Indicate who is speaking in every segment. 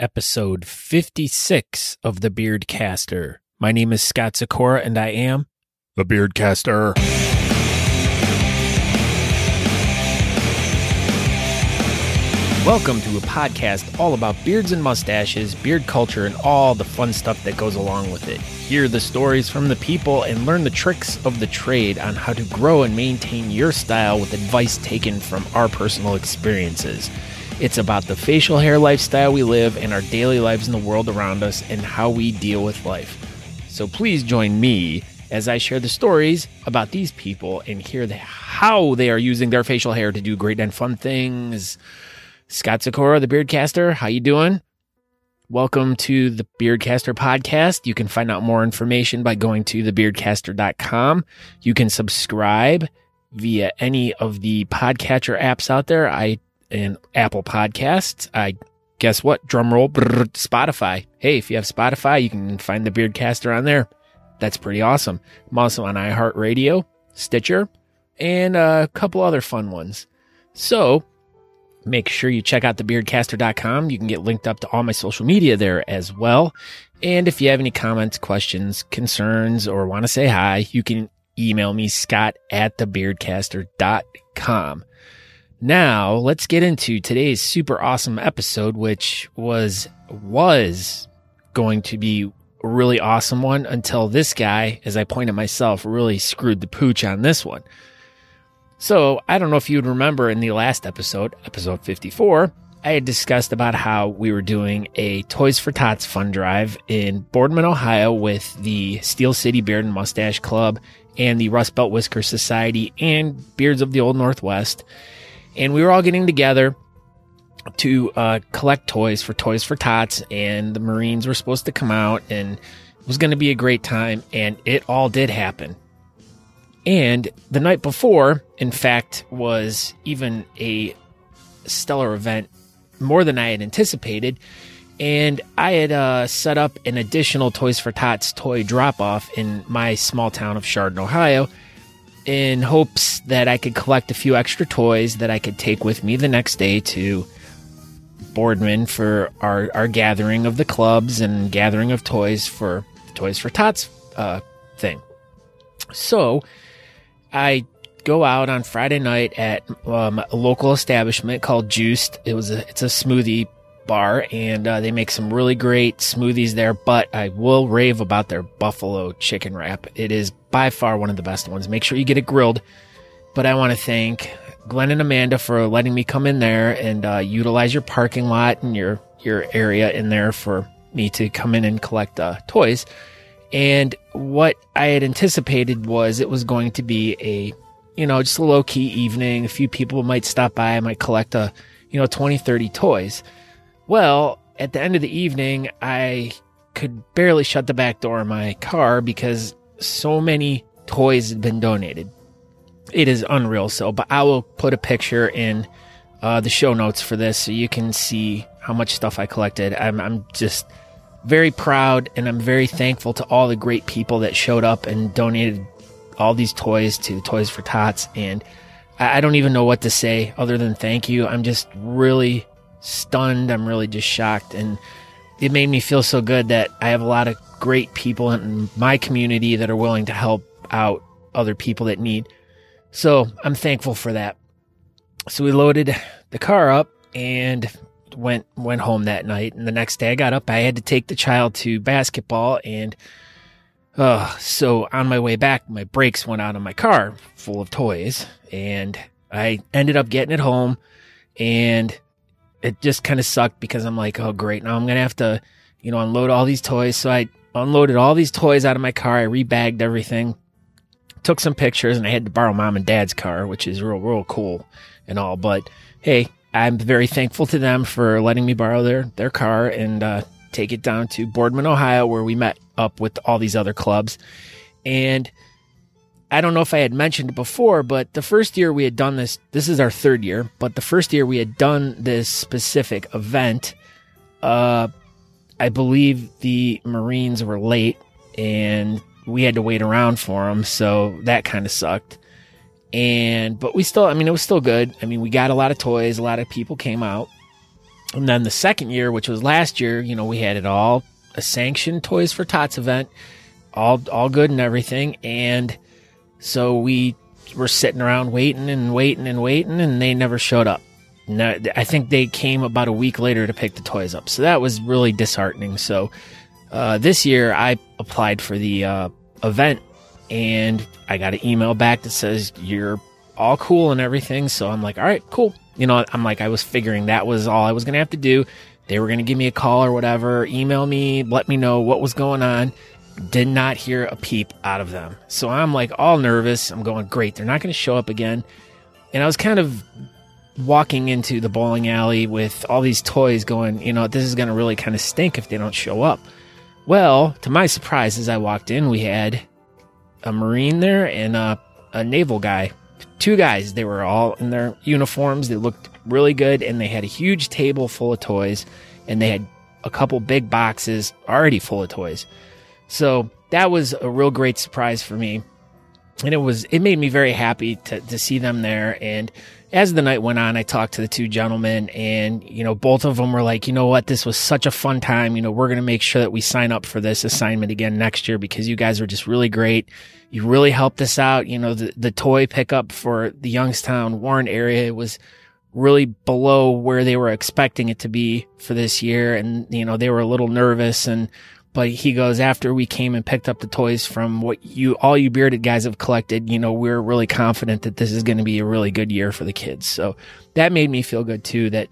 Speaker 1: episode 56 of The Beardcaster. My name is Scott Sikora, and I am The Beardcaster. Welcome to a podcast all about beards and mustaches, beard culture, and all the fun stuff that goes along with it. Hear the stories from the people and learn the tricks of the trade on how to grow and maintain your style with advice taken from our personal experiences. It's about the facial hair lifestyle we live and our daily lives in the world around us and how we deal with life. So please join me as I share the stories about these people and hear how they are using their facial hair to do great and fun things. Scott Sikora, the Beardcaster, how you doing? Welcome to the Beardcaster podcast. You can find out more information by going to thebeardcaster.com. You can subscribe via any of the podcatcher apps out there. And Apple Podcasts. Guess what? Drum roll. Spotify. Hey, if you have Spotify, you can find the Beardcaster on there. That's pretty awesome. I'm also on iHeartRadio, Stitcher, and a couple other fun ones. So make sure you check out thebeardcaster.com. You can get linked up to all my social media there as well. And if you have any comments, questions, concerns, or want to say hi, you can email me, scott@thebeardcaster.com. Now, let's get into today's super awesome episode, which was going to be a really awesome one until this guy, as I pointed myself, really screwed the pooch on this one. So, I don't know if you would remember in the last episode, episode 54, I had discussed about how we were doing a Toys for Tots fund drive in Boardman, Ohio with the Steel City Beard and Mustache Club and the Rustbelt Whisker Society and Beards of the Old Northwest. And we were all getting together to collect toys for Tots, and the Marines were supposed to come out, and it was going to be a great time, and it all did happen. And the night before, in fact, was even a stellar event, more than I had anticipated, and I had set up an additional Toys for Tots toy drop-off in my small town of Chardon, Ohio, in hopes that I could collect a few extra toys that I could take with me the next day to Boardman for our gathering of the clubs and gathering of toys for the Toys for Tots thing. So I go out on Friday night at a local establishment called Juiced. It's a smoothie bar, and they make some really great smoothies there, but I will rave about their buffalo chicken wrap. It is by far one of the best ones. Make sure you get it grilled. But I want to thank Glenn and Amanda for letting me come in there and utilize your parking lot and your area in there for me to come in and collect toys. And what I had anticipated was it was going to be just a low-key evening. A few people might stop by. I might collect 20, 30 toys. Well, at the end of the evening, I could barely shut the back door of my car because so many toys had been donated. It is unreal. But I will put a picture in the show notes for this so you can see how much stuff I collected. I'm just very proud, and I'm very thankful to all the great people that showed up and donated all these toys to Toys for Tots. And I don't even know what to say other than thank you. I'm just really stunned. I'm really just shocked, and it made me feel so good that I have a lot of great people in my community that are willing to help out other people that need. So I'm thankful for that. So we loaded the car up and went home that night, and the next day I got up. I had to take the child to basketball, and so on my way back, my brakes went out on my car full of toys, and I ended up getting it home, and it just kind of sucked because I'm like, oh, great. Now I'm going to have to, unload all these toys. So I unloaded all these toys out of my car. I rebagged everything, took some pictures, and I had to borrow Mom and Dad's car, which is real cool and all. But hey, I'm very thankful to them for letting me borrow their car and take it down to Boardman, Ohio, where we met up with all these other clubs. And I don't know if I had mentioned it before, but the first year we had done this is our third year, but the first year we had done this specific event, I believe the Marines were late and we had to wait around for them, so that kind of sucked. But we still, it was still good. We got a lot of toys, a lot of people came out, And then the second year, which was last year, you know, we had it all a sanctioned Toys for Tots event, all good and everything. And so we were sitting around waiting, and they never showed up. No, I think they came about a week later to pick the toys up. So that was really disheartening. So this year I applied for the event, and I got an email back that says you're all cool and everything. So I'm like, all right, cool. You know, I was figuring that was all I was going to have to do. They were going to give me a call or whatever, email me, let me know what was going on. Did not hear a peep out of them. So I'm like all nervous. I'm going, great, they're not going to show up again. And I was kind of walking into the bowling alley with all these toys going, you know, this is going to really kind of stink if they don't show up. Well, to my surprise, as I walked in, we had a Marine there and a naval guy. Two guys. They were all in their uniforms. They looked really good, and they had a huge table full of toys, and they had a couple big boxes already full of toys. So that was a real great surprise for me, and it made me very happy to see them there. And as the night went on, I talked to the two gentlemen, and, you know, both of them were like, you know what, this was such a fun time. You know, we're going to make sure that we sign up for this assignment again next year because you guys were just really great. You really helped us out. You know, the toy pickup for the Youngstown, Warren area was really below where they were expecting it to be for this year. And, you know, they were a little nervous, but he goes, after we came and picked up the toys from all you bearded guys have collected, you know, we're really confident that this is going to be a really good year for the kids. So that made me feel good too, that,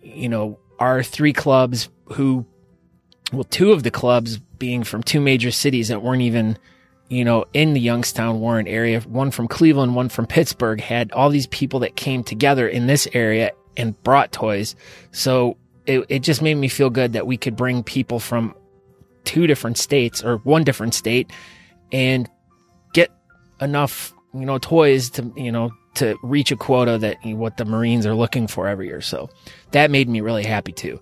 Speaker 1: you know, our three clubs two of the clubs being from two major cities that weren't even, you know, in the Youngstown, Warren area, one from Cleveland, one from Pittsburgh, had all these people that came together in this area and brought toys. So it just made me feel good that we could bring people from two different states or one different state and get enough, you know, toys to, you know, to reach a quota that what the Marines are looking for every year. So that made me really happy too.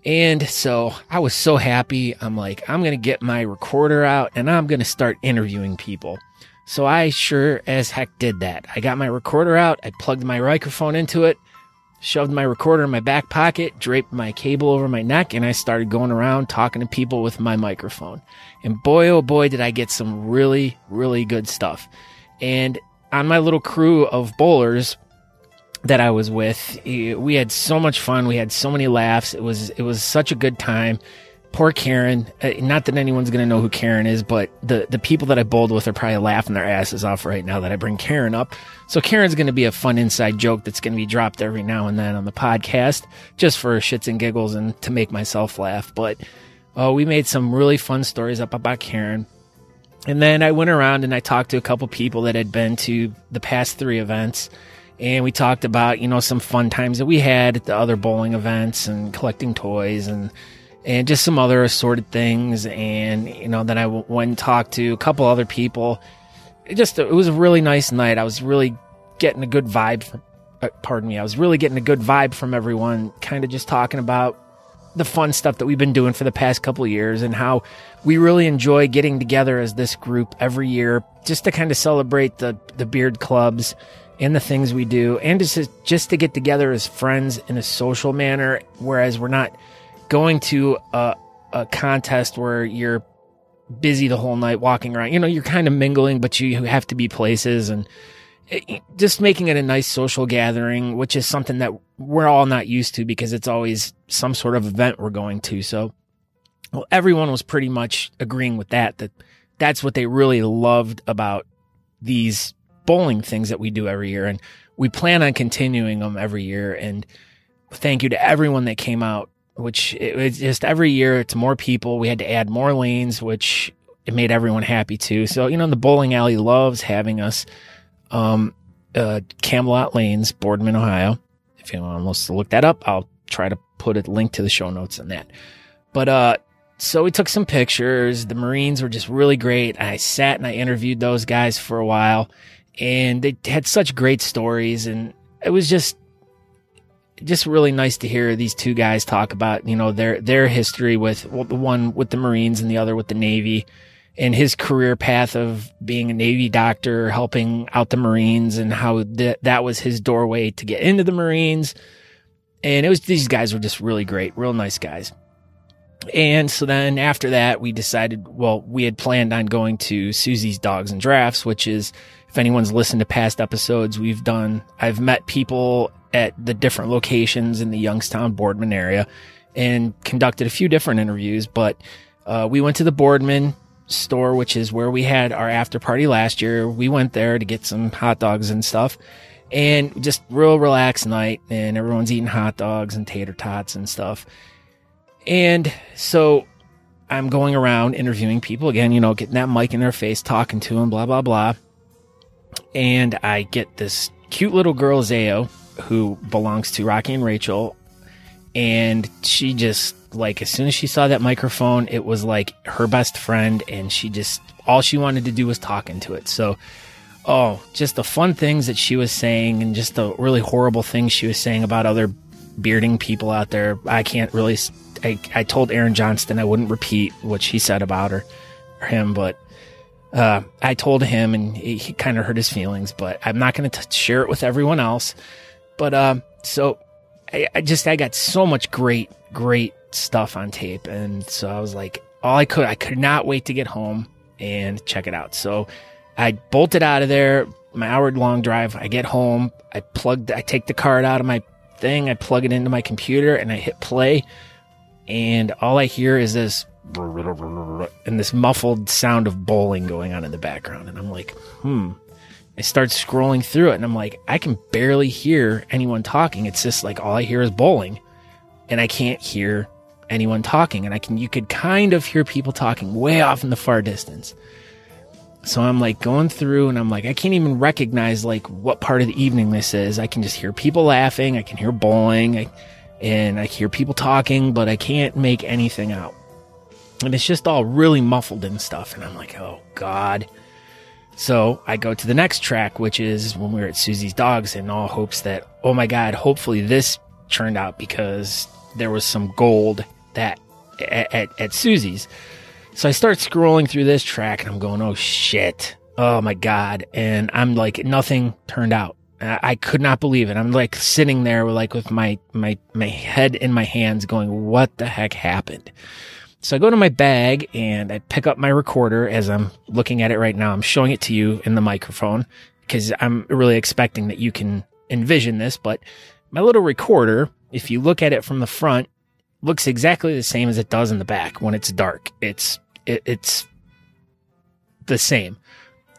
Speaker 1: And so I was so happy. I'm like, I'm going to get my recorder out and I'm going to start interviewing people. So I sure as heck did that. I got my recorder out. I plugged my microphone into it, shoved my recorder in my back pocket, draped my cable over my neck, and I started going around talking to people with my microphone. And boy, oh boy, did I get some really, really good stuff. And on my little crew of bowlers that I was with, we had so much fun. We had so many laughs. It was such a good time. Poor Karen. Not that anyone's going to know who Karen is, but the people that I bowled with are probably laughing their asses off right now that I bring Karen up. So Karen's going to be a fun inside joke that's going to be dropped every now and then on the podcast, just for shits and giggles and to make myself laugh. But we made some really fun stories up about Karen. And then I went around and I talked to a couple people that had been to the past 3 events. And we talked about, you know, some fun times that we had at the other bowling events and collecting toys and just some other assorted things. And, you know, then I went and talked to a couple other people. It was a really nice night. I was really getting a good vibe I was really getting a good vibe from everyone, kind of just talking about the fun stuff that we've been doing for the past couple of years and how we really enjoy getting together as this group every year just to kind of celebrate the beard clubs and the things we do, and just to get together as friends in a social manner, whereas we're not going to a contest where you're busy the whole night walking around. You know, you're kind of mingling, but you have to be places, and just making it a nice social gathering, which is something that we're all not used to because it's always some sort of event we're going to. So, well, everyone was pretty much agreeing with that's what they really loved about these bowling things that we do every year. And we plan on continuing them every year. And thank you to everyone that came out, which it's just every year it's more people. We had to add more lanes, which it made everyone happy too. So, you know, the bowling alley loves having us. Camelot Lanes, Boardman, Ohio. If anyone wants to look that up, I'll try to put a link to the show notes on that. But, so we took some pictures. The Marines were just really great. I sat and I interviewed those guys for a while, and they had such great stories. And it was just really nice to hear these two guys talk about, you know, their history with the one with the Marines and the other with the Navy, and his career path of being a Navy doctor, helping out the Marines, and how that was his doorway to get into the Marines. And these guys were just really great, real nice guys. And so then after that, we decided, we had planned on going to Susie's Dogs and Drafts, which is, if anyone's listened to past episodes, I've met people at the different locations in the Youngstown Boardman area and conducted a few different interviews. But we went to the Boardman store, which is where we had our after party last year. We went there to get some hot dogs and stuff, and just real relaxed night, and everyone's eating hot dogs and tater tots and stuff. And so I'm going around interviewing people again, getting that mic in their face, talking to them, blah, blah, blah. And I get this cute little girl, Zayo, who belongs to Rocky and Rachel. And she just, like, as soon as she saw that microphone, it was like her best friend. And all she wanted to do was talk into it. So, just the fun things that she was saying, and just the really horrible things she was saying about other bearding people out there. I can't really, I told Aaron Johnston I wouldn't repeat what she said about her or him, but I told him, and he kind of hurt his feelings, but I'm not going to share it with everyone else. But so I got so much great stuff on tape. And so I was like, I could not wait to get home and check it out. So I bolted out of there, my hour-long drive. I get home, I take the card out of my thing, I plug it into my computer, and I hit play. And all I hear is this, and this muffled sound of bowling going on in the background. And I'm like, I start scrolling through it, and I'm like, I can barely hear anyone talking. It's just like all I hear is bowling, and I can't hear anyone talking. And you could kind of hear people talking way off in the far distance. So I'm like going through, and I'm like, I can't even recognize like what part of the evening this is. I can just hear people laughing. I can hear bowling, and I hear people talking, but I can't make anything out. And it's just all really muffled and stuff. And I'm like, oh God. So I go to the next track, which is when we were at Susie's Dogs, in all hopes that, oh my God, hopefully this turned out, because there was some gold that at Susie's. So I start scrolling through this track, and I'm going, oh shit, oh my God. And I'm like, nothing turned out. I could not believe it. I'm like sitting there with my head in my hands going, what the heck happened? So I go to my bag, and I pick up my recorder. As I'm looking at it right now, I'm showing it to you in the microphone because I'm really expecting that you can envision this. But my little recorder, if you look at it from the front, looks exactly the same as it does in the back when it's dark. It's the same.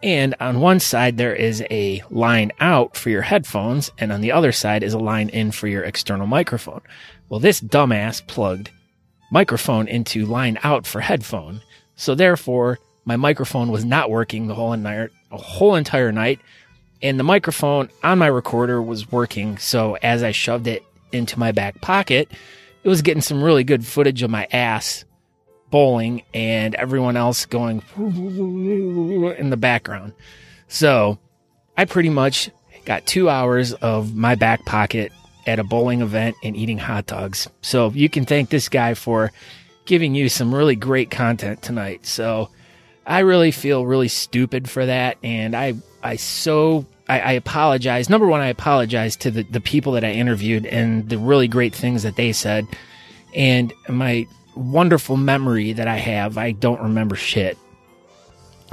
Speaker 1: And on one side, there is a line out for your headphones, and on the other side is a line in for your external microphone. Well, this dumbass plugged microphone into line out for headphone. So therefore, my microphone was not working the whole entire night, and the microphone on my recorder was working. So as I shoved it into my back pocket, it was getting some really good footage of my ass bowling and everyone else going in the background. So I pretty much got 2 hours of my back pocket at a bowling event and eating hot dogs. So you can thank this guy for giving you some really great content tonight. So I really feel really stupid for that. And I apologize. Number one, I apologize to the people that I interviewed and the really great things that they said. And my wonderful memory that I have, I don't remember shit.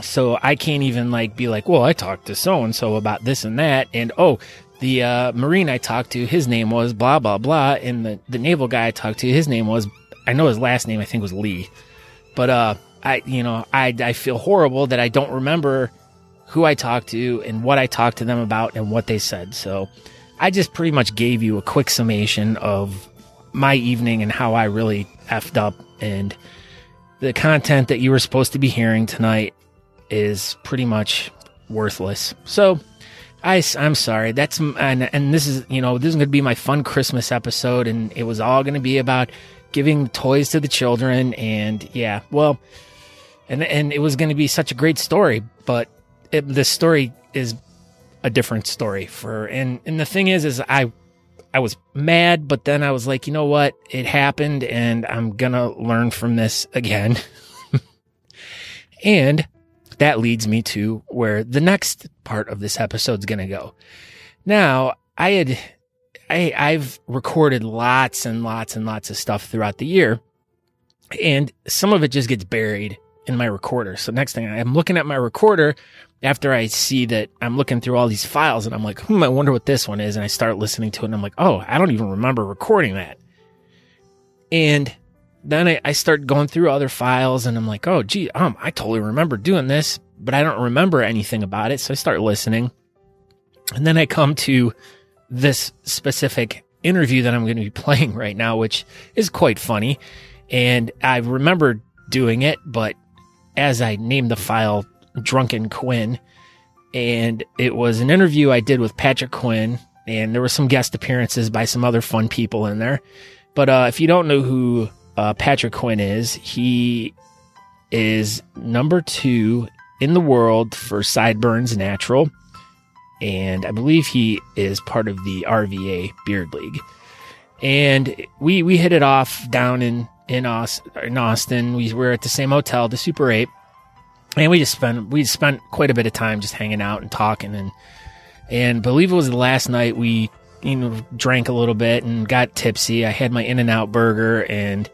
Speaker 1: So I can't even be like, well, I talked to so-and-so about this and that. And, the Marine I talked to, his name was blah, blah, blah. And the naval guy I talked to, his name was, I know his last name, I think was Lee. But, I feel horrible that I don't remember who I talked to and what I talked to them about and what they said. So I just pretty much gave you a quick summation of my evening and how I really effed up, and the content that you were supposed to be hearing tonight is pretty much worthless. So I'm sorry. And this is going to be my fun Christmas episode, and it was all going to be about giving toys to the children, and yeah, well, and it was going to be such a great story, but the story is a different story and the thing is I was mad, but then I was like, you know what? It happened, and I'm going to learn from this again. And that leads me to where the next part of this episode is going to go. Now, I I've recorded lots and lots and lots of stuff throughout the year, and some of it just gets buried in my recorder. So next thing I'm looking at my recorder after I see that I'm looking through all these files, and I'm like, I wonder what this one is. And I start listening to it, and I'm like, oh, I don't even remember recording that. And then I start going through other files, and I'm like, oh, gee, I totally remember doing this, but I don't remember anything about it. So I start listening. And then I come to this specific interview that I'm going to be playing right now, which is quite funny. And I remember doing it, but as I named the file Drunken Quinn, and it was an interview I did with Patrick Quinn, and there were some guest appearances by some other fun people in there. But if you don't know who Patrick Quinn is, he is number 2 in the world for Sideburns Natural, and I believe he is part of the RVA Beard League. And we hit it off down in Austin. We were at the same hotel, the Super 8, and we spent quite a bit of time just hanging out and talking, and believe it was the last night we drank a little bit and got tipsy. I had my In-N-Out burger, and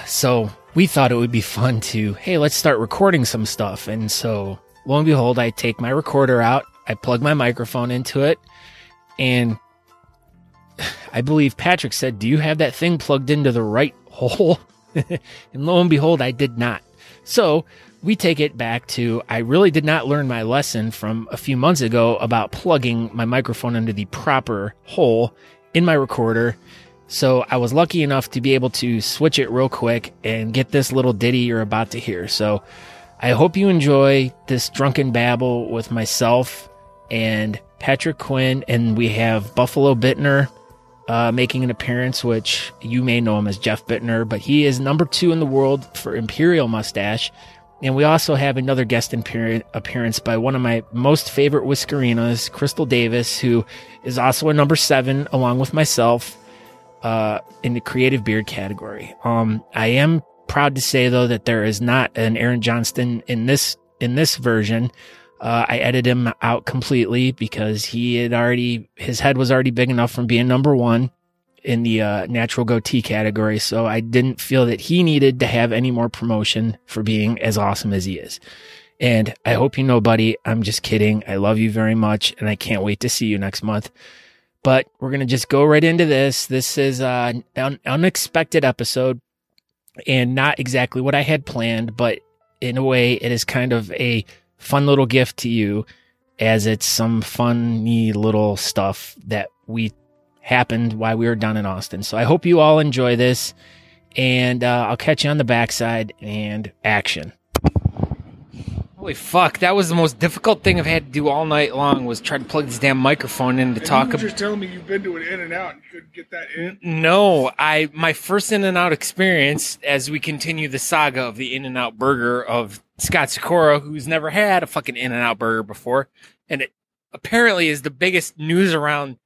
Speaker 1: so we thought it would be fun to, hey, let's start recording some stuff. And so lo and behold, I take my recorder out, I plug my microphone into it, and I believe Patrick said, do you have that thing plugged into the right hole? And lo and behold, I did not. So we take it back to, I really did not learn my lesson from a few months ago about plugging my microphone into the proper hole in my recorder. So I was lucky enough to be able to switch it real quick and get this little ditty you're about to hear. So I hope you enjoy this drunken babble with myself and Patrick Quinn, and we have Buffalo Bittner making an appearance, which you may know him as Jeff Bittner, but he is number 2 in the world for Imperial Mustache. And we also have another guest appearance by one of my most favorite whiskerinas, Crystal Davis, who is also a number 7 along with myself in the creative beard category. I am proud to say though that there is not an Aaron Johnston in this version. I edited him out completely because his head was already big enough from being number 1 in the natural goatee category. So I didn't feel that he needed to have any more promotion for being as awesome as he is. And I hope you know, buddy, I'm just kidding. I love you very much, and I can't wait to see you next month. But we're going to just go right into this. This is an unexpected episode and not exactly what I had planned, but in a way it is kind of a fun little gift to you, as it's some funny little stuff that happened while we were down in Austin. So I hope you all enjoy this, and I'll catch you on the backside, and action. Holy fuck, that was the most difficult thing I've had to do all night long, was try to plug this damn microphone in to talk.
Speaker 2: You were just telling me you've been to an In-N-Out and couldn't get that in?
Speaker 1: No, my first In-N-Out experience, as we continue the saga of the In-N-Out burger of Scott Sikora, who's never had a fucking In-N-Out burger before, and it apparently is the biggest news around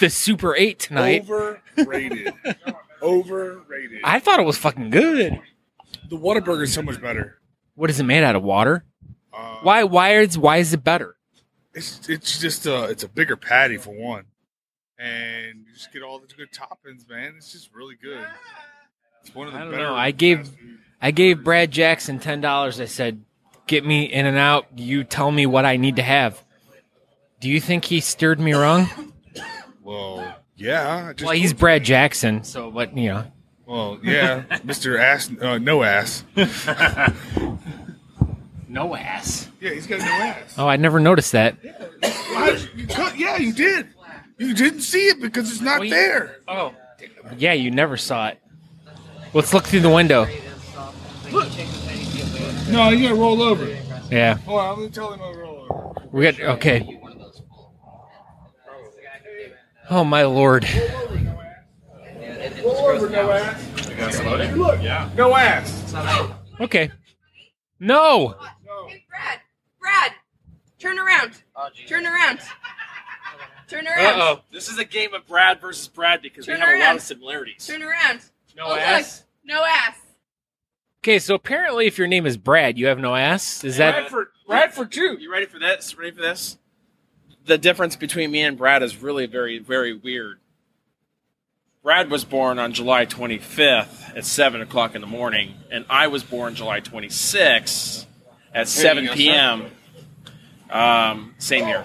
Speaker 1: the Super 8 tonight.
Speaker 2: Overrated. Overrated.
Speaker 1: I thought it was fucking good.
Speaker 2: The Whataburger is so much better.
Speaker 1: What is it made out of? Water? Why is it better?
Speaker 2: It's just it's a bigger patty for one, and you just get all the good toppings, man. It's just really good. It's one of the better.
Speaker 1: I gave Brad Jackson $10. I said, "Get me In-N-Out. You tell me what I need to have." Do you think he steered me wrong?
Speaker 2: Well, yeah.
Speaker 1: Well, he's Brad Jackson, so but you know.
Speaker 2: Well, yeah, Mr. Ass, no ass.
Speaker 1: No ass.
Speaker 2: Yeah, he's got no ass.
Speaker 1: Oh, I never noticed that.
Speaker 2: Yeah, you did. You didn't see it because it's not there.
Speaker 1: Oh, yeah, you never saw it. Let's look through the window.
Speaker 2: Look. No, you gotta roll over.
Speaker 1: Yeah.
Speaker 2: Hold on, I'm gonna tell him to roll over.
Speaker 1: We got okay. Oh my lord.
Speaker 2: Roll over, no ass. Look, yeah. No ass.
Speaker 1: Okay. No.
Speaker 3: Hey, Brad, turn around. Turn around. Turn around.
Speaker 1: Uh-oh.
Speaker 4: This is a game of Brad versus Brad because we have a lot of similarities.
Speaker 3: Turn around.
Speaker 1: No ass?
Speaker 3: Look. No ass.
Speaker 1: Okay, so apparently if your name is Brad, you have no ass? Is that...
Speaker 2: Bradford too.
Speaker 4: You ready for this? Ready for this? the difference between me and Brad is really very, very weird. Brad was born on July 25th at 7 o'clock in the morning, and I was born July 26th at 7 p.m. Same year.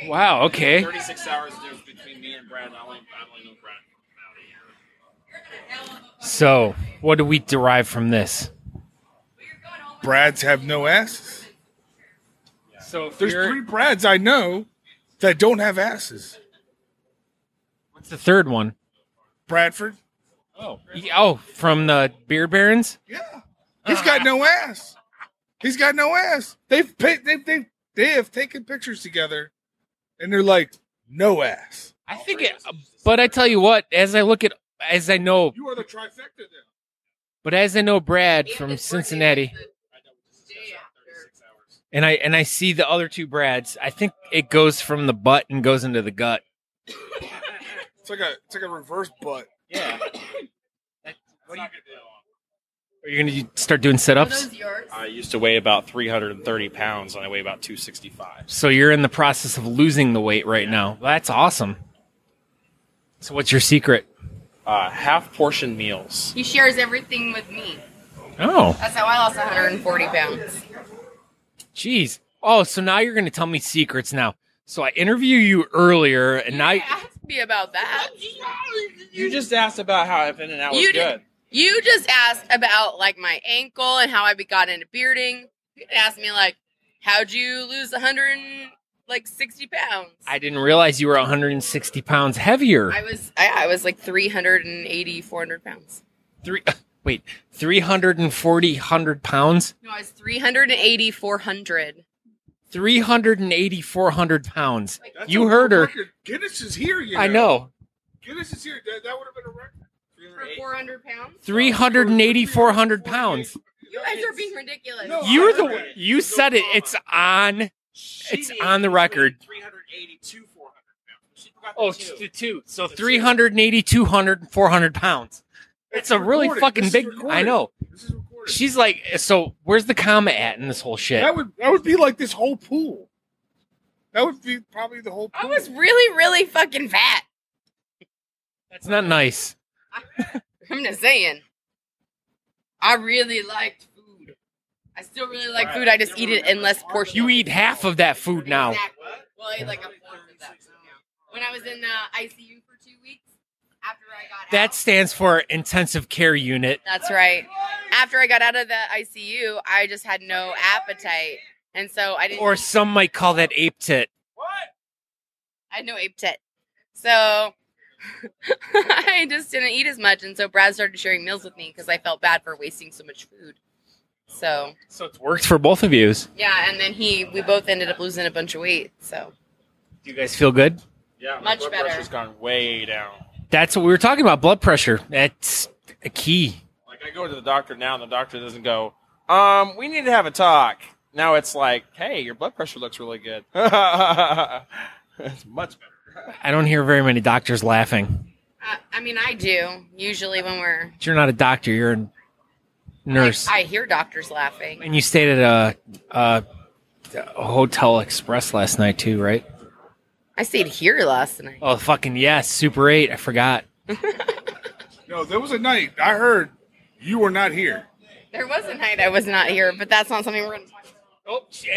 Speaker 1: Wow, okay.
Speaker 4: 36 hours difference between me and Brad. I only know Brad.
Speaker 1: So, what do we derive from this?
Speaker 2: Brads have no asses.
Speaker 1: So,
Speaker 2: There's 3 Brads I know that don't have asses.
Speaker 1: what's the third one?
Speaker 2: Bradford.
Speaker 1: Oh, from the Beer Barons?
Speaker 2: Yeah. He's got no ass. He's got no ass. They have taken pictures together, and they're like, no ass.
Speaker 1: I think it, but I tell you what, as I know,
Speaker 2: You are the trifecta then.
Speaker 1: but as I know Brad from Cincinnati, and I see the other 2 Brads, I think it goes from the butt and goes into the gut.
Speaker 2: It's like a reverse butt.
Speaker 4: Yeah.
Speaker 1: Are you going to start doing sit-ups?
Speaker 4: I used to weigh about 330 pounds, and I weigh about 265.
Speaker 1: So you're in the process of losing the weight right now. That's awesome. So what's your secret?
Speaker 4: Half portion meals.
Speaker 3: He shares everything with me.
Speaker 1: Oh,
Speaker 3: That's how I lost 140 pounds.
Speaker 1: jeez. Oh, so now you're going to tell me secrets now. So I interviewed you earlier, and now
Speaker 3: Ask me about that.
Speaker 4: You just asked about how In-N-Out was
Speaker 3: You
Speaker 4: good.
Speaker 3: did. You just asked about like my ankle and how I got into bearding. You asked me like, how'd you lose 160 pounds?
Speaker 1: I didn't realize you were 160 pounds heavier.
Speaker 3: I was like 380, 400 pounds.
Speaker 1: 340 pounds?
Speaker 3: No, I was 380, 400.
Speaker 1: 380, 400 pounds.
Speaker 2: That's
Speaker 1: You
Speaker 2: a
Speaker 1: heard her.
Speaker 2: record. Guinness is here, you know.
Speaker 1: I know.
Speaker 2: Guinness is here. That would have been a record.
Speaker 3: For 400 pounds?
Speaker 1: 380, 400 pounds.
Speaker 3: You guys are being ridiculous.
Speaker 2: No,
Speaker 1: You're the one. You said it. It's on. It's on the record.
Speaker 4: 382, 400 pounds. She forgot
Speaker 1: Oh,
Speaker 4: the two.
Speaker 1: it's the 2. So 380, 200, 400 pounds. It's a really
Speaker 2: recorded.
Speaker 1: fucking
Speaker 2: This is
Speaker 1: big.
Speaker 2: recorded.
Speaker 1: I know.
Speaker 2: This is recorded.
Speaker 1: She's like, so where's the comma at in this whole shit?
Speaker 2: That would be like this whole pool. That would be probably the whole pool.
Speaker 3: I was really, really fucking fat.
Speaker 1: That's not nice.
Speaker 3: I'm just saying. I really liked food. I still really like food. I just eat it in less portions.
Speaker 1: You eat half of that food now.
Speaker 3: Exactly. Well, I ate like a fourth of that. When I was in ICU for 2 weeks, after I got
Speaker 1: That
Speaker 3: out.
Speaker 1: stands for intensive care unit.
Speaker 3: That's right. After I got out of the ICU, I just had no appetite. And so I didn't.
Speaker 1: Or some might call that ape tit.
Speaker 3: I had no ape tit. So I just didn't eat as much. And so Brad started sharing meals with me because I felt bad for wasting so much food. So
Speaker 1: it's worked for both of you.
Speaker 3: yeah, and then we both ended up losing a bunch of weight. So
Speaker 1: Do you guys feel good?
Speaker 4: Yeah,
Speaker 3: Much
Speaker 4: blood
Speaker 3: better.
Speaker 4: pressure's gone way down.
Speaker 1: That's what we were talking about, blood pressure. That's a key.
Speaker 4: Like, I go to the doctor now, and the doctor doesn't go, we need to have a talk. Now it's like, hey, your blood pressure looks really good. It's much better.
Speaker 1: I don't hear very many doctors laughing.
Speaker 3: I mean, I do usually when we're.
Speaker 1: But you're not a doctor, you're a nurse.
Speaker 3: I hear doctors laughing.
Speaker 1: And you stayed at a Hotel Express last night too, right?
Speaker 3: I stayed here last night.
Speaker 1: Oh, fucking yes, Super 8. I forgot.
Speaker 2: No, there was a night I heard you were not here.
Speaker 3: There was a night I was not here, but that's not something we're going to talk about.
Speaker 1: Oh, she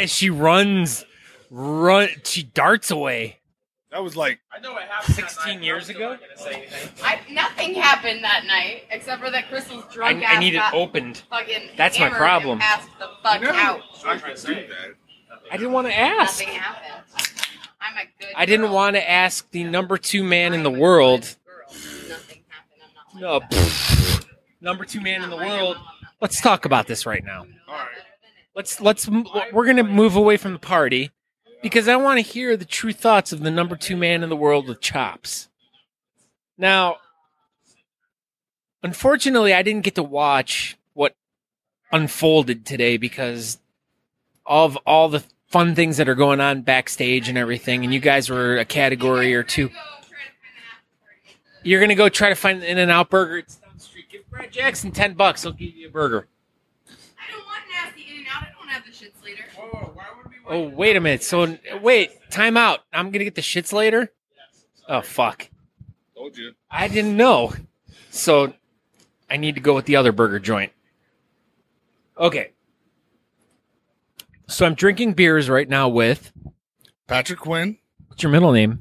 Speaker 1: she darts away.
Speaker 2: That was like
Speaker 4: I know it happened
Speaker 1: 16 years ago?
Speaker 3: Nothing happened that night except for that Crystal's drunk ass
Speaker 1: I need it
Speaker 3: got
Speaker 1: opened.
Speaker 3: fucking
Speaker 1: That's my
Speaker 3: hammered
Speaker 1: problem.
Speaker 3: and passed the fuck out.
Speaker 2: I could do that.
Speaker 1: I didn't want to ask.
Speaker 3: Nothing happened. I'm a good
Speaker 1: I didn't
Speaker 3: girl.
Speaker 1: want to ask the number 2 man in the world.
Speaker 3: Nothing happened. I'm not
Speaker 1: No, pfft. Number 2 man in the world. Let's talk about this right now.
Speaker 2: All right.
Speaker 1: We're going to move away from the party because I want to hear the true thoughts of the number 2 man in the world with chops. Now, unfortunately, I didn't get to watch what unfolded today because of all the fun things that are going on backstage and everything, and you guys were a category or two. You're going to go try to find an In-N-Out burger. It's down the street. Give Brad Jackson $10. He'll give you a burger.
Speaker 3: I don't want nasty In-N-Out. I don't have the shit slater.
Speaker 2: Whoa, why would we
Speaker 1: Oh, wait a minute. So, wait, time out. I'm going to get the shits later? Oh, fuck.
Speaker 2: Told you.
Speaker 1: I didn't know. So, I need to go with the other burger joint. Okay. So, I'm drinking beers right now with...
Speaker 2: Patrick Quinn.
Speaker 1: What's your middle name?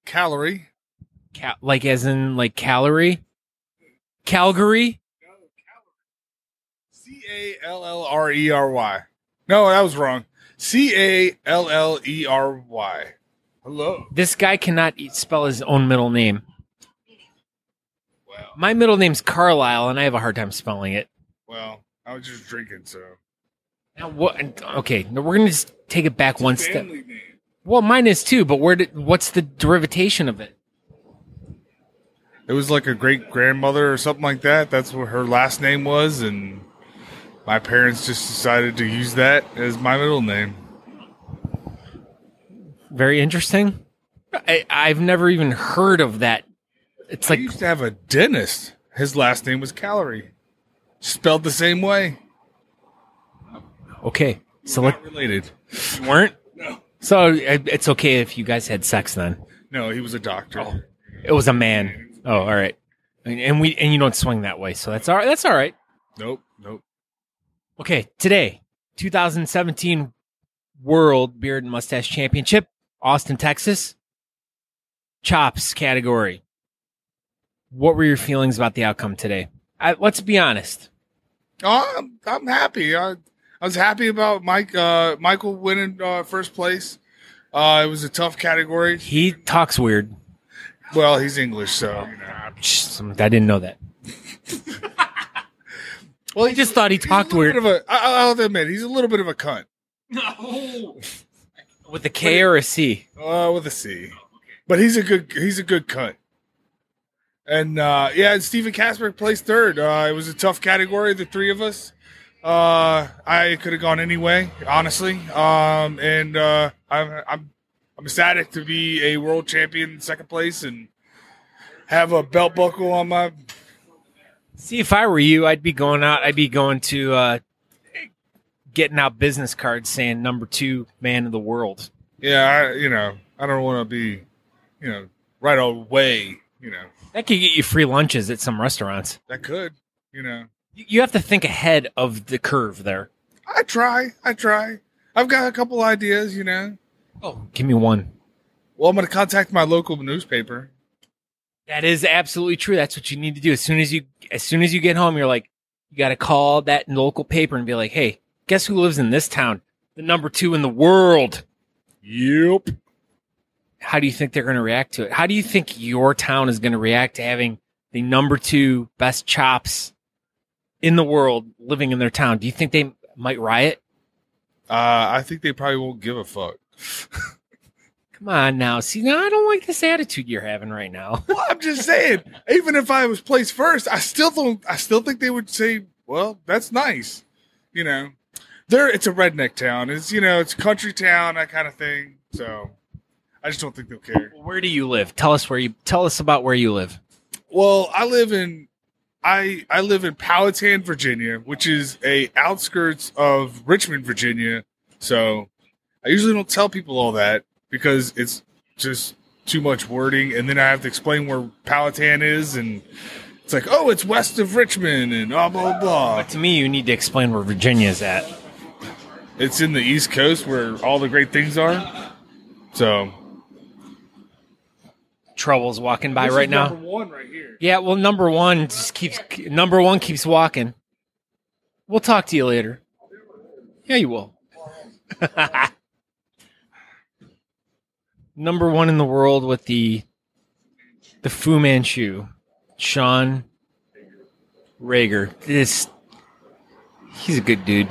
Speaker 2: Calorie.
Speaker 1: Like as in like calorie? Calgary?
Speaker 2: Callrery. No, that was wrong. Callery. Hello.
Speaker 1: This guy cannot spell his own middle name.
Speaker 2: Well,
Speaker 1: My middle name's Carlisle, and I have a hard time spelling it.
Speaker 2: well, I was just drinking, so.
Speaker 1: Now, what? Okay, now we're gonna just take it back one step.
Speaker 2: Family name.
Speaker 1: Well, mine is too, but what's the derivation of it?
Speaker 2: It was like a great grandmother or something like that. That's what her last name was, and my parents just decided to use that as my middle name.
Speaker 1: Very interesting. I've never even heard of that. It's
Speaker 2: I
Speaker 1: like
Speaker 2: used to have a dentist. His last name was Calorie, spelled the same way.
Speaker 1: okay, so
Speaker 2: Not related.
Speaker 1: you weren't.
Speaker 2: No,
Speaker 1: So it's okay if you guys had sex then.
Speaker 2: no, he was a doctor.
Speaker 1: It was a man. Oh, all right. And you don't swing that way, so that's all right. That's all right.
Speaker 2: Nope.
Speaker 1: Okay, today, 2017 World Beard and Mustache Championship, Austin, Texas. Chops category. What were your feelings about the outcome today? Let's be honest.
Speaker 2: Oh, I'm happy. I was happy about Michael winning first place. It was a tough category.
Speaker 1: He talks weird.
Speaker 2: Well, he's English, so.
Speaker 1: I didn't know that. Well, he just thought he talked weird.
Speaker 2: I'll admit, he's a little bit of a cunt.
Speaker 4: No.
Speaker 1: With a K or a C?
Speaker 2: With a C. But he's a good cunt. And and Stephen Casper placed third. It was a tough category, the three of us. I could have gone any way, honestly. I'm ecstatic to be a world champion in second place and have a belt buckle on my.
Speaker 1: See, if I were you, I'd be going to getting out business cards saying number 2 man of the world.
Speaker 2: Yeah, I don't want to be, right away,
Speaker 1: That could get you free lunches at some restaurants.
Speaker 2: That could,
Speaker 1: You have to think ahead of the curve there.
Speaker 2: I try. I've got a couple ideas,
Speaker 1: Oh, give me one.
Speaker 2: Well, I'm going to contact my local newspaper.
Speaker 1: That is absolutely true. That's what you need to do. As soon as you get home, you're like, you got to call that local paper and be like, hey, guess who lives in this town? The number 2 in the world.
Speaker 2: Yep.
Speaker 1: How do you think they're going to react to it? How do you think your town is going to react to having the number 2 best chops in the world living in their town? Do you think they might riot?
Speaker 2: I think they probably won't give a fuck.
Speaker 1: Come on now. See, now I don't like this attitude you're having right now.
Speaker 2: Well, I'm just saying, even if I was placed first, I still think they would say, well, that's nice. It's a redneck town. It's, it's a country town, that kind of thing. So I just don't think they'll care.
Speaker 1: Where do you live? Tell us about where you live.
Speaker 2: Well, I live in Powhatan, Virginia, which is a outskirts of Richmond, Virginia. So I usually don't tell people all that because it's just too much wording, and then I have to explain where Powhatan is, and it's like, oh, it's west of Richmond, and blah blah blah.
Speaker 1: But to me, you need to explain where Virginia is at.
Speaker 2: It's in the East Coast where all the great things are. So
Speaker 1: Trouble's walking by right now.
Speaker 2: Number 1 right here.
Speaker 1: Yeah, well, number one keeps walking. We'll talk to you later. Yeah, you will. Number 1 in the world with the Fu Manchu, Sean Rager. He's a good dude.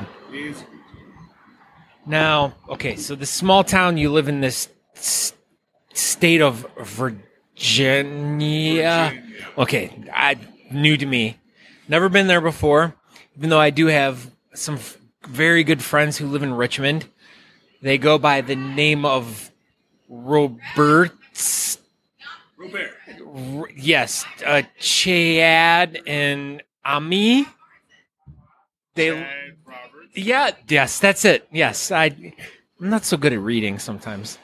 Speaker 1: Now, okay, so the small town you live in, this state of Virginia. Okay, new to me. Never been there before, even though I do have some very good friends who live in Richmond. They go by the name of Robert. Yes, Chad and Ami. Yes, that's it. Yes, I'm not so good at reading sometimes.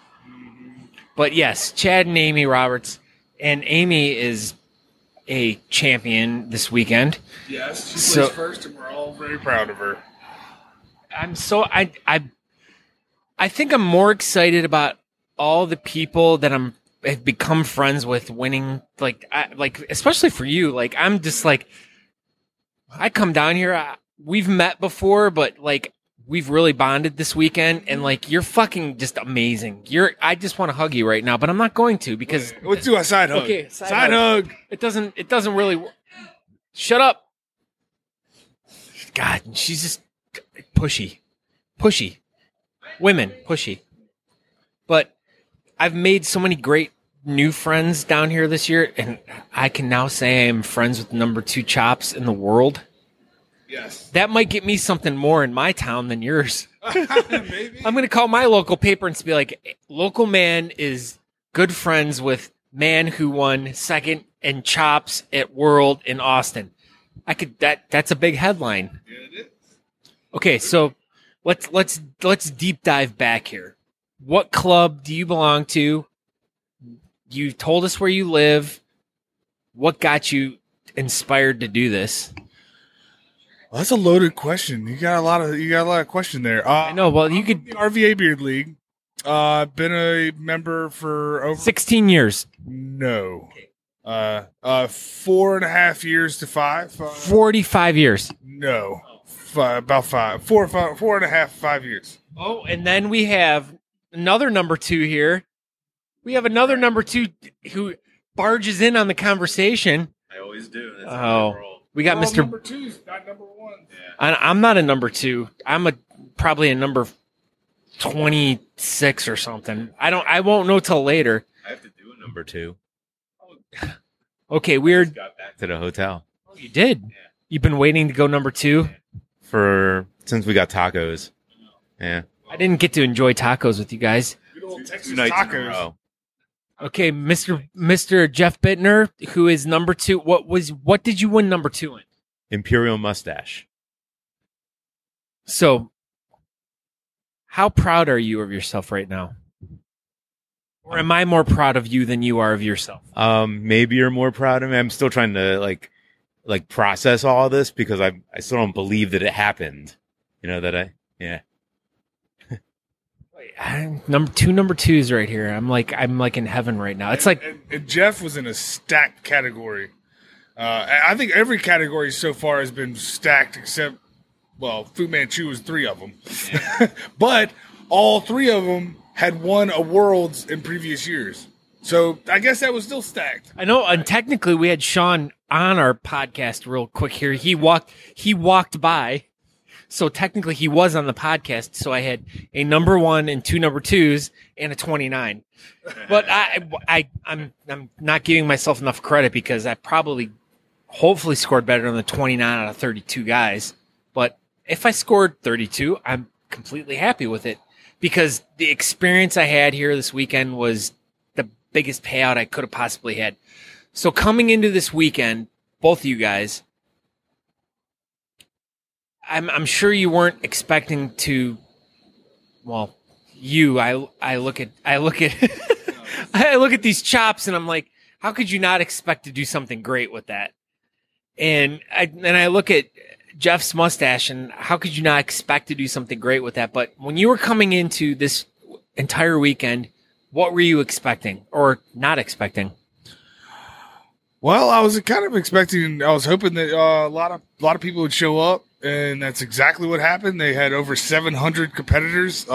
Speaker 1: But yes, Chad and Amy Roberts. And Amy is a champion this weekend.
Speaker 2: Yes, she placed first, and we're all very proud of her.
Speaker 1: I think I'm more excited about all the people that have become friends with winning. Like especially for you. Like I'm just like, I come down here. We've met before, but like we've really bonded this weekend, and like you're fucking just amazing. I just want to hug you right now, but I'm not going to because
Speaker 2: let's do a side hug.
Speaker 1: Okay,
Speaker 2: side hug.
Speaker 1: It doesn't really. Shut up. God, she's just pushy. Women, pushy. But I've made so many great new friends down here this year, and I can now say I'm friends with number 2 chops in the world.
Speaker 2: Yes.
Speaker 1: That might get me something more in my town than yours.
Speaker 2: Maybe.
Speaker 1: I'm going to call my local paper and be like, local man is good friends with man who won second in chops at World in Austin. That's a big headline.
Speaker 2: Yeah, it is.
Speaker 1: Okay, so let's deep dive back here. What club do you belong to? You told us where you live. What got you inspired to do this?
Speaker 2: Well, that's a loaded question. You got a lot of question there.
Speaker 1: I know. Well, you could
Speaker 2: the RVA Beard League. Been a member for over
Speaker 1: 16 years.
Speaker 2: No. 4.5 years to 5.
Speaker 1: 45 years.
Speaker 2: No. About 5. 4.5, 5 years.
Speaker 1: Oh, and then we have another number 2 here. We have another number 2 who barges in on the conversation.
Speaker 5: I always do. That's
Speaker 1: we got Mr.
Speaker 2: Number 2's not number 1.
Speaker 5: Yeah.
Speaker 1: I'm not a number 2. I'm probably a number 26 or something. I won't know till later.
Speaker 5: I have to do a number 2.
Speaker 1: Okay, weird.
Speaker 5: Got back to the hotel.
Speaker 1: Oh, you did? Yeah. You've been waiting to go number 2?
Speaker 5: Since we got tacos. Yeah.
Speaker 1: I didn't get to enjoy tacos with you guys.
Speaker 2: Good old Texas
Speaker 5: 2 nights in a
Speaker 2: tacos.
Speaker 5: row.
Speaker 1: Okay, Mr. Jeff Bittner, who is number 2. What did you win number 2 in?
Speaker 5: Imperial Mustache.
Speaker 1: So, how proud are you of yourself right now? Or am I more proud of you than you are of yourself?
Speaker 5: Maybe you're more proud of me. I'm still trying to like process all this because I still don't believe that it happened. You know yeah.
Speaker 1: Number 2s right here. I'm like in heaven right now. It's like
Speaker 2: and Jeff was in a stacked category. I think every category so far has been stacked except, well, Fu Manchu was 3 of them. But all 3 of them had won a Worlds in previous years. So I guess that was still stacked.
Speaker 1: I know, and technically we had Sean on our podcast real quick here. He walked by. So technically he was on the podcast. So I had a number 1 and 2 number 2s and a 29. But I'm not giving myself enough credit because I hopefully scored better than the 29 out of 32 guys. But if I scored 32, I'm completely happy with it because the experience I had here this weekend was the biggest payout I could have possibly had. So coming into this weekend, both of you guys, I'm sure you weren't expecting to. Well, I look at I look at these chops and I'm like, how could you not expect to do something great with that? And I look at Jeff's mustache and how could you not expect to do something great with that? But when you were coming into this entire weekend, what were you expecting or not expecting?
Speaker 2: Well, I was kind of expecting. I was hoping that a lot of people would show up, and that's exactly what happened. They had over 700 competitors,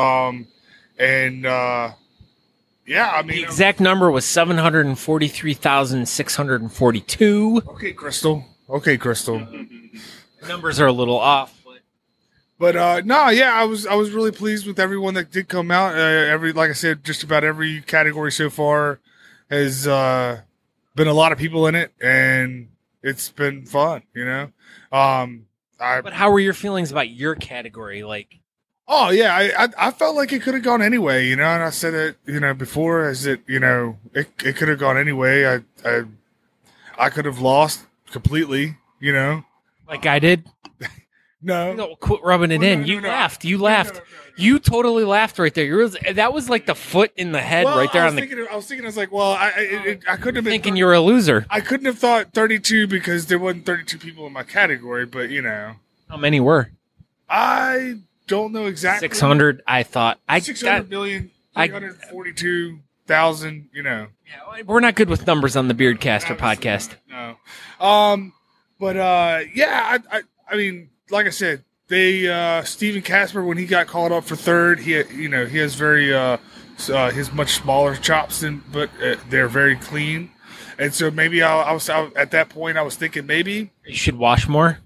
Speaker 2: yeah, I mean,
Speaker 1: the exact number was 743,642.
Speaker 2: Okay, Crystal.
Speaker 1: Numbers are a little off,
Speaker 2: but no, yeah, I was really pleased with everyone that did come out. Like I said, just about every category so far has been a lot of people in it, and it's been fun, you know.
Speaker 1: But how were your feelings about your category? Like,
Speaker 2: oh yeah, I felt like it could have gone anyway, you know. And I said it, you know, before, as it, you know, it could have gone anyway. I could have lost completely, you know,
Speaker 1: like I did.
Speaker 2: No.
Speaker 1: No, quit rubbing it in. You laughed. You laughed.
Speaker 2: No.
Speaker 1: You totally laughed right there. That was like the foot in the head right there
Speaker 2: I
Speaker 1: on the.
Speaker 2: I was thinking, I was like, well, I couldn't have been
Speaker 1: Thinking you're a loser.
Speaker 2: I couldn't have thought 32 because there wasn't 32 people in my category, but
Speaker 1: How many were?
Speaker 2: I don't know exactly.
Speaker 1: 600. I thought.
Speaker 2: 600 million, 342,000.
Speaker 1: Yeah, we're not good with numbers on the Beardcaster podcast.
Speaker 2: No. But yeah, I mean, like I said, they Steven Casper, when he got called up for third, he has very his much smaller chops but they're very clean, and so maybe I was at that point I was thinking maybe
Speaker 1: You should wash more.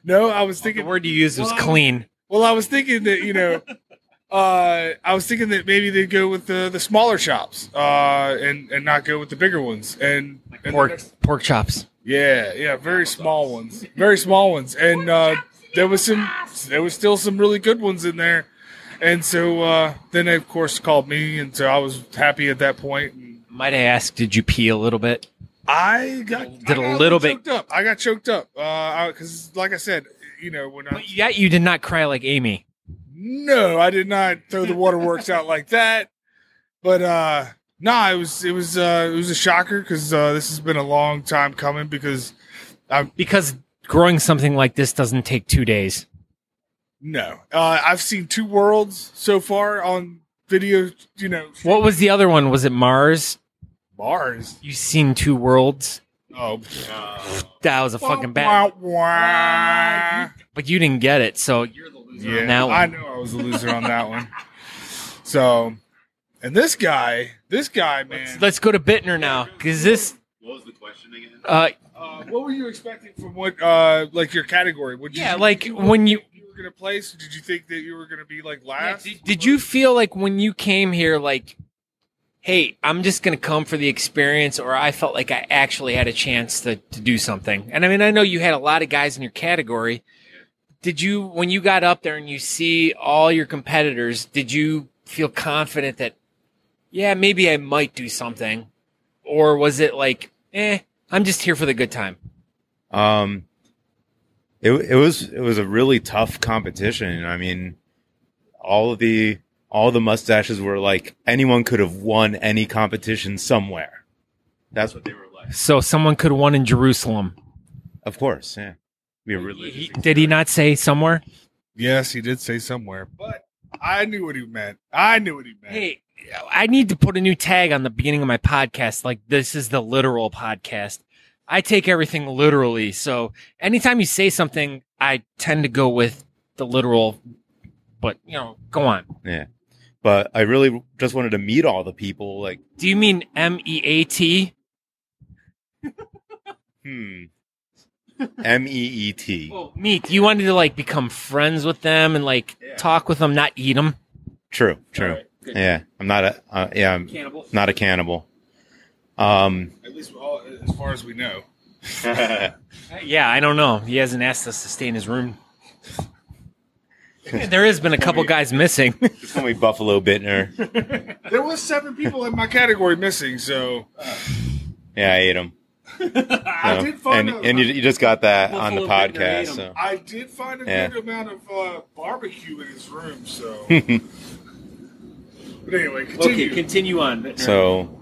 Speaker 2: no, I was thinking
Speaker 1: The word you used was clean.
Speaker 2: Well, I was thinking that I was thinking that maybe they'd go with the smaller chops and not go with the bigger ones and
Speaker 1: Pork chops.
Speaker 2: Yeah, very small ones, and there was still some really good ones in there, and so then they of course called me, and so I was happy at that point.
Speaker 1: Might I ask, did you pee a little bit?
Speaker 2: I got choked up. I got choked up because, like I said,
Speaker 1: But yet you did not cry like Amy.
Speaker 2: No, I did not throw the waterworks out like that, but no, it was a shocker because this has been a long time coming because
Speaker 1: growing something like this doesn't take 2 days.
Speaker 2: No, I've seen 2 worlds so far on video.
Speaker 1: What was the other one? Was it Mars?
Speaker 2: Mars.
Speaker 1: You seen 2 worlds?
Speaker 2: Oh,
Speaker 1: That was a fucking bad. But you didn't get it, so you're the loser on that one.
Speaker 2: I know I was a loser on that one. So, and this guy, man.
Speaker 1: Let's go to Bittner now, because this.
Speaker 5: What was the question again?
Speaker 2: What were you expecting from what, like your category? When you were gonna place, did you think that you were gonna be like last?
Speaker 1: Yeah, did you feel like when you came here, like, hey, I'm just gonna come for the experience, or I felt like I actually had a chance to do something? And I mean, I know you had a lot of guys in your category. Did you, when you got up there and you see all your competitors, did you feel confident that, yeah, maybe I might do something? Or was it like, I'm just here for the good time?
Speaker 5: It was a really tough competition. I mean, all the mustaches were like anyone could have won any competition somewhere. That's what they were like.
Speaker 1: So someone could have won in Jerusalem.
Speaker 5: Of course, yeah. Be a religious
Speaker 1: Did he not say somewhere?
Speaker 2: Yes, he did say somewhere, but I knew what he meant.
Speaker 1: Hey, I need to put a new tag on the beginning of my podcast. Like, this is the literal podcast. I take everything literally. So anytime you say something, I tend to go with the literal, but go on.
Speaker 5: Yeah. But I really just wanted to meet all the people. Like,
Speaker 1: do you mean MEAT?
Speaker 5: MEET.
Speaker 1: Well, meet. You wanted to like become friends with them and talk with them, not eat them.
Speaker 5: True.
Speaker 1: Right,
Speaker 5: Yeah, I'm not I'm
Speaker 1: cannibal.
Speaker 5: Not a cannibal.
Speaker 2: At least as far as we know.
Speaker 1: Yeah, I don't know. He hasn't asked us to stay in his room. There has been a couple guys missing.
Speaker 5: It's gonna be Buffalo Bittner.
Speaker 2: There was 7 people in my category missing, so
Speaker 5: Yeah, I ate them.
Speaker 2: I did find
Speaker 5: and you just got that on the
Speaker 1: Buffalo Bittner ate
Speaker 5: podcast.
Speaker 1: 'em.
Speaker 5: So
Speaker 2: I did find a good amount of barbecue in his room, so. But anyway, continue.
Speaker 1: Okay, continue on. Bittner.
Speaker 5: So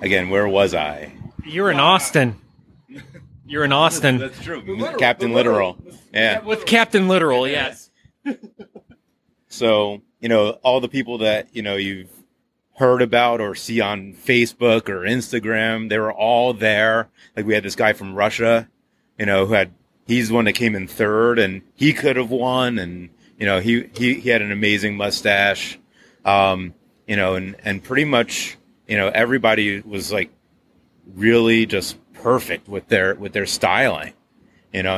Speaker 5: again, where was I?
Speaker 1: You're in Austin. You're in Austin.
Speaker 5: That's true.
Speaker 2: Literal,
Speaker 5: Captain
Speaker 2: the
Speaker 5: Literal. Yeah.
Speaker 1: With Captain Literal, yes.
Speaker 5: So, all the people that, you've heard about or see on Facebook or Instagram, they were all there. Like we had this guy from Russia, he's the one that came in third and he could have won. And, he had an amazing mustache. And pretty much, everybody was like really just perfect with their styling. And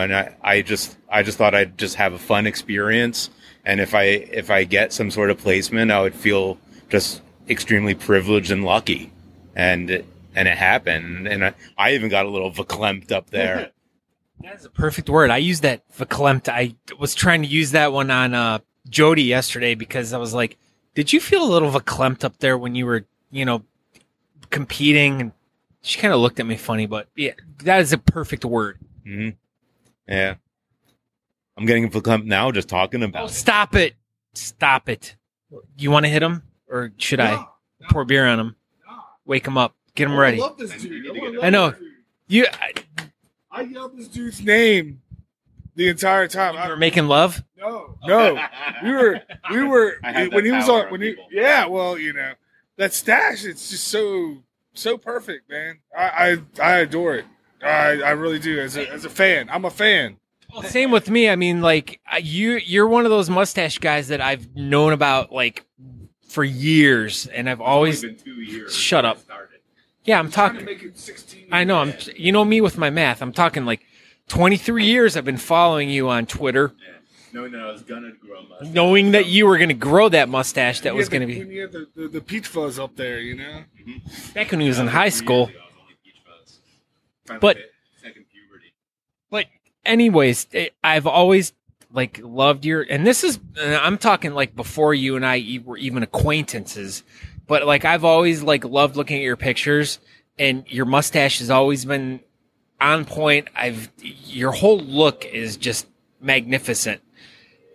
Speaker 5: I just thought I'd just have a fun experience. And if I get some sort of placement, I would feel just extremely privileged and lucky. And it happened. And I even got a little verklempt up there.
Speaker 1: That's a perfect word. I used that verklempt. I was trying to use that one on Jody yesterday because I was like, did you feel a little verklempt up there when you were, competing? And she kind of looked at me funny, but yeah, that is a perfect word.
Speaker 5: Mm-hmm. Yeah. I'm getting him for clump now just talking about it.
Speaker 1: Stop it. Stop it. You want to hit him? Or should I pour beer on him? Wake him up. Get him ready.
Speaker 2: I love this dude.
Speaker 1: I know.
Speaker 2: I yelled this dude's name the entire time.
Speaker 1: You were making love?
Speaker 2: No. We were when he was on well, that stash, it's just so perfect, man. I adore it. I really do as a fan. I'm a fan.
Speaker 1: Well, same with me. I mean, like you're one of those mustache guys that I've known about like for years, and I've always
Speaker 5: been 2 years.
Speaker 1: Shut up. Yeah, I'm talking.
Speaker 2: Make it 16
Speaker 1: I know. You know me with my math. I'm talking like 23 years. I've been following you on Twitter,
Speaker 5: Knowing that I was gonna grow a mustache.
Speaker 1: knowing that you were going to grow that mustache. That was going to be
Speaker 2: when you had the peach fuzz up there,
Speaker 1: back when he was in high school. But anyways, I've always like loved your, and this is, I'm talking like before you and I were even acquaintances, but like I've always like loved looking at your pictures, and your mustache has always been on point. Your whole look is just magnificent.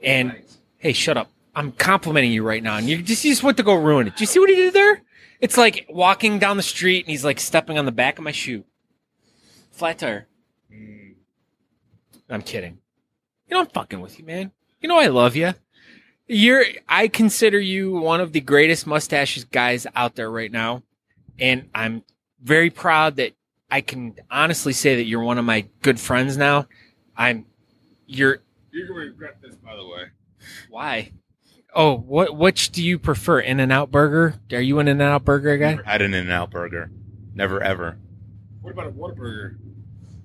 Speaker 1: And hey, shut up. I'm complimenting you right now, and you just went to go ruin it. Do you see what he did there? It's like walking down the street and he's like stepping on the back of my shoe. Flat tire. I'm kidding. I'm fucking with you, man. I love you. I consider you one of the greatest mustaches guys out there right now. And I'm very proud that I can honestly say that you're one of my good friends now. You're
Speaker 2: going to regret this, by the way.
Speaker 1: Why? Oh, which do you prefer? In-N-Out Burger? Are you an In-N-Out Burger guy?
Speaker 5: Never had an In-N-Out burger. Never, ever.
Speaker 2: What about a Whataburger?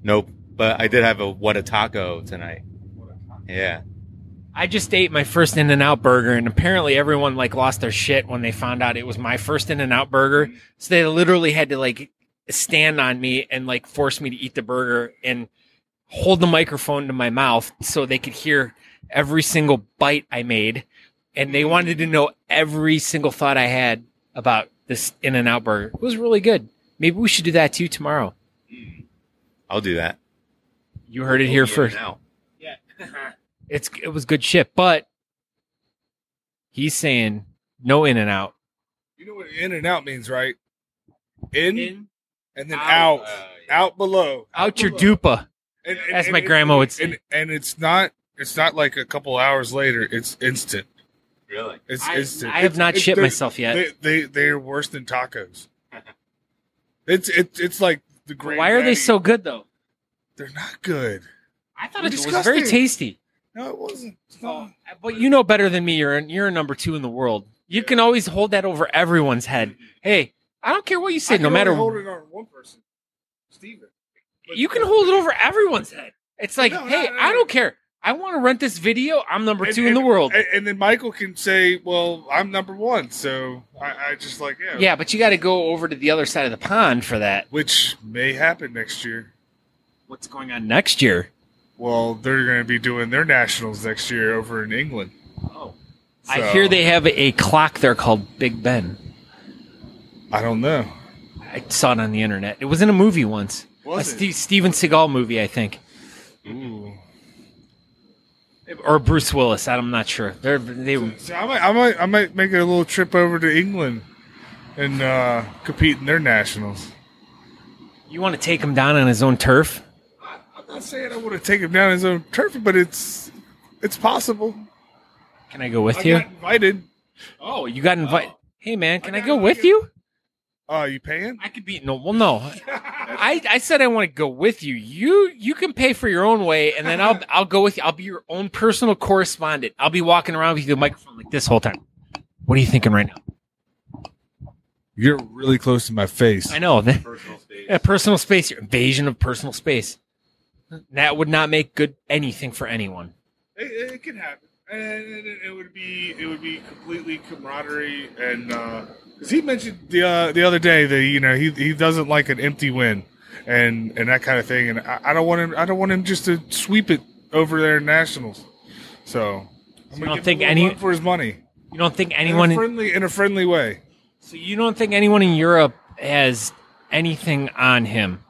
Speaker 5: Nope. But I did have a What a Taco tonight. Yeah.
Speaker 1: I just ate my first In-N-Out Burger, and apparently everyone like lost their shit when they found out it was my first In-N-Out Burger. So they literally had to like stand on me and like force me to eat the burger and hold the microphone to my mouth so they could hear every single bite I made. And they wanted to know every single thought I had about this In-N-Out Burger. It was really good. Maybe we should do that too tomorrow.
Speaker 5: I'll do that.
Speaker 1: You heard it here first. Yeah. It was good shit, but he's saying no In-N-Out.
Speaker 2: You know what in and out means, right? In and then
Speaker 1: out.
Speaker 2: out. Out below.
Speaker 1: Out your dupa. As my grandma would say.
Speaker 2: And it's not like a couple hours later. It's instant.
Speaker 5: Really?
Speaker 2: It's instant.
Speaker 1: I have not shit myself yet.
Speaker 2: They're worse than tacos. It's like the great.
Speaker 1: Why are they so good though?
Speaker 2: They're not good.
Speaker 1: I thought it was very tasty.
Speaker 2: No, it wasn't. No.
Speaker 1: But you know better than me. You're a number 2 in the world. You can always hold that over everyone's head. Hey, I don't care what you say.
Speaker 2: I
Speaker 1: No matter
Speaker 2: hold it on one person, Steven.
Speaker 1: You can hold it over everyone's head. It's like,
Speaker 2: No,
Speaker 1: hey, I don't care. I want to rent this video. I'm number 2 in the world.
Speaker 2: And then Michael can say, well, I'm number 1. So I just like, yeah.
Speaker 1: Yeah, but you got to go over to the other side of the pond for that.
Speaker 2: Which may happen next year.
Speaker 1: What's going on next year?
Speaker 2: Well, they're going to be doing their nationals next year over in England.
Speaker 1: Oh. So, I hear they have a clock there called Big Ben.
Speaker 2: I don't know.
Speaker 1: I saw it on the internet. It was in a movie once.
Speaker 2: Was
Speaker 1: it? Steven Seagal movie, I think.
Speaker 2: Ooh.
Speaker 1: Or Bruce Willis. I'm not sure.
Speaker 2: So I might make a little trip over to England and compete in their nationals.
Speaker 1: You want to take him down on his own turf?
Speaker 2: I'm not saying I want to take him down his own turf, but it's possible.
Speaker 1: Can I go with you?
Speaker 2: I got invited.
Speaker 1: Oh, you got invited. Hey, man, can I go with you?
Speaker 2: Oh, you paying?
Speaker 1: I could be no. I said I want to go with you. You can pay for your own way, and then I'll go with you. I'll be your own personal correspondent. I'll be walking around with you the microphone like this whole time. What are you thinking right now?
Speaker 2: You're really close to my face.
Speaker 1: I know.
Speaker 5: Personal space.
Speaker 1: Personal space. Your invasion of personal space. That would not make good anything for anyone.
Speaker 2: It can happen, and it would be completely camaraderie. And because he mentioned the other day that he doesn't like an empty win, and that kind of thing. And I don't want him just to sweep it over their nationals. So I'm gonna give him a run for his money.
Speaker 1: You don't think anyone
Speaker 2: in a friendly way?
Speaker 1: So you don't think anyone in Europe has anything on him?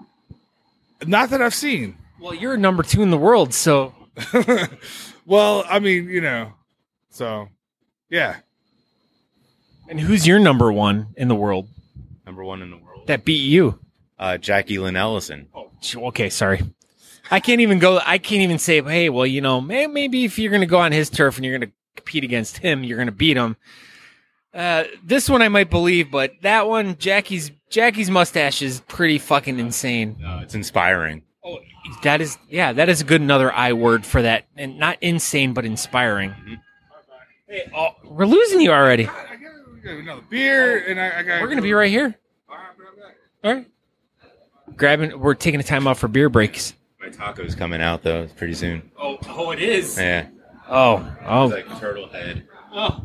Speaker 2: Not that I've seen.
Speaker 1: Well, you're number 2 in the world, so
Speaker 2: Well, I mean, so yeah.
Speaker 1: And who's your number one in the world
Speaker 5: Number one in the world.
Speaker 1: that beat you?
Speaker 5: Jackie Lynn Ellison.
Speaker 1: Oh, okay, sorry. I can't even say, hey, well, maybe if you're going to go on his turf and you're going to compete against him, you're going to beat him. This one I might believe, but that one, Jackie's mustache is pretty fucking insane.
Speaker 5: No, it's inspiring.
Speaker 1: Oh, that is a good another I word for that, and not insane, but inspiring.
Speaker 5: Mm-hmm.
Speaker 1: Hey, we're losing you already.
Speaker 2: I got another beer, and I got.
Speaker 1: We're gonna be right here. All right. We're taking a time off for beer breaks.
Speaker 5: My taco's coming out though pretty soon.
Speaker 1: Oh, it is.
Speaker 5: Yeah.
Speaker 1: Oh.
Speaker 5: It's like turtle head.
Speaker 1: Oh.